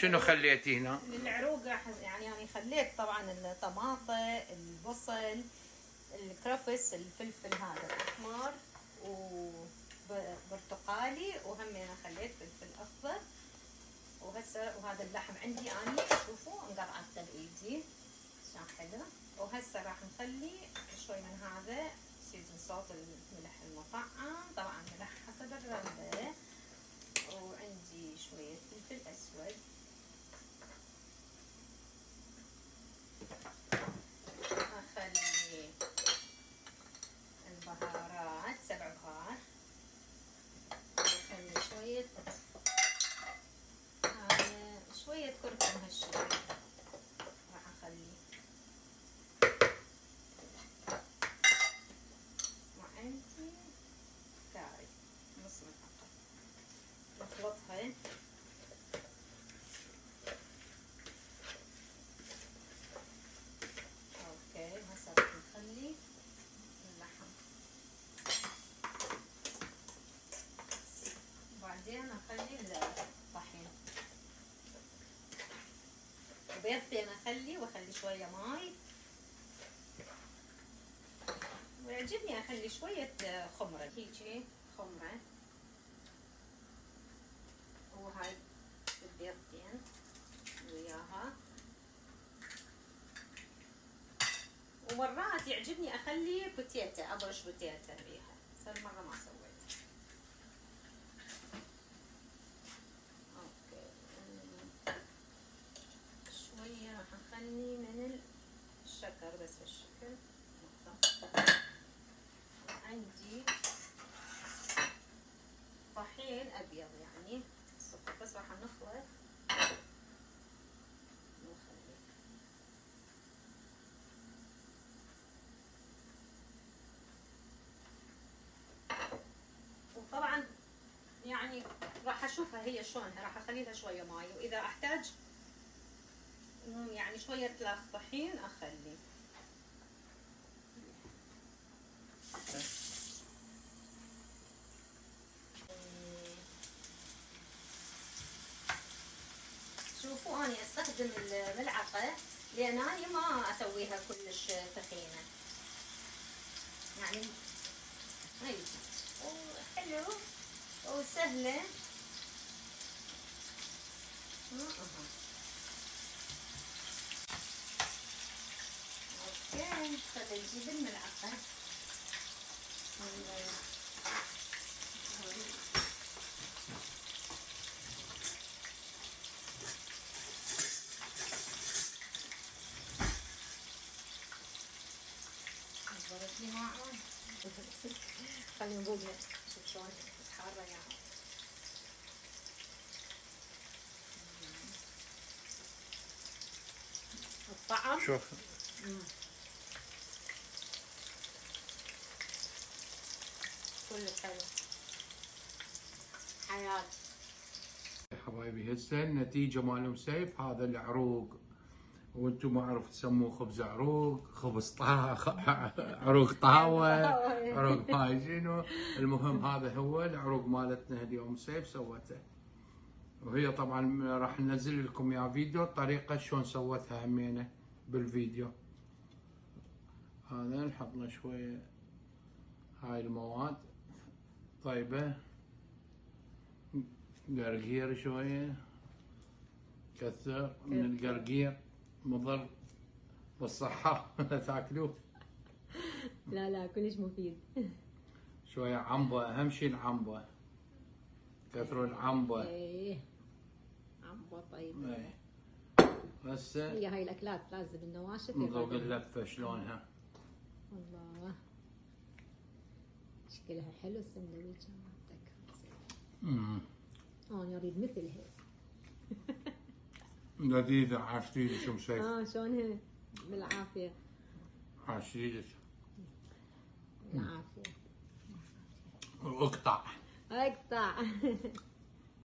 شنو خليتي هنا؟ للعروق يعني خليت طبعا الطماطة، البصل، الكرفس، الفلفل هذا الاحمر وبرتقالي، وهم انا خليت فلفل اخضر. وهذا اللحم عندي اني شوفوا انقطعت بايدي عشان حلو. وهسه راح نخلي شوي من هذا سيزن صوت الملح المطعم، طبعا ملح حسب الرغبة. وعندي شوية فلفل اسود، اخلي البهارات 7 بهار، واخلي شوية كركم هالشوي راح اخلي، وعندي كاري نص ملعقة نخلطها. اوكي هسه راح نخلي اللحم، وبعدين اخلي الطحين، وبيضتين واخلي شويه ماي، ويعجبني اخلي شويه خمره هيجي خمره. وهاي البيضتين وياها. ومرات يعجبني اخلي بوتيتا، ابرش بوتيتا بيها، بس هالمره ما سويت. اوكي شويه راح نخلي من الشكر بس بالشكل. عندي طحين ابيض يعني السكر بس راح نخلط ونخلي. وطبعا يعني راح اشوفها هي شلونها، راح اخلي لها شويه ماي، واذا احتاج يعني شويه طحين اخلي. شوفوا اني استخدم الملعقه لان اني ما اسويها كلش ثخينه يعني. هاي حلو وسهله. اوكي خلي نجيب الملعقه. ضربت لي معه. خلينا نذوقها شوف شلون حاره يعني. الطعم شوف كلش حلو حياة حبايبي. هسه النتيجة مال مسيف هذا العروق، وانتم ما اعرف تسموه خبز عروق، خبز عروق طاوة، عروق ما شنو. المهم هذا هو العروق مالتنا اليوم مسيف سوته. وهي طبعا راح ننزل لكم يا فيديو الطريقة شلون سوتها همينة بالفيديو. هذا نحط له شوية هاي المواد طيبة، قرقير شوية، كثر من القرقير مضر بالصحة تاكلوه. لا كلش مفيد. شوية عنبة، أهم شيء العنبة، كثروا العنبة. ايه عنبة طيبة. ايه هسه هي هاي الأكلات لازم النواشف نذوق اللفة شلونها. الله شكلها حلو السندويشة مالتك. انا اريد مثل هيك. لذيذة عاشتيلك شو مسيف. شلونها بالعافية. عاشتيلك بالعافية. اقطع اقطع.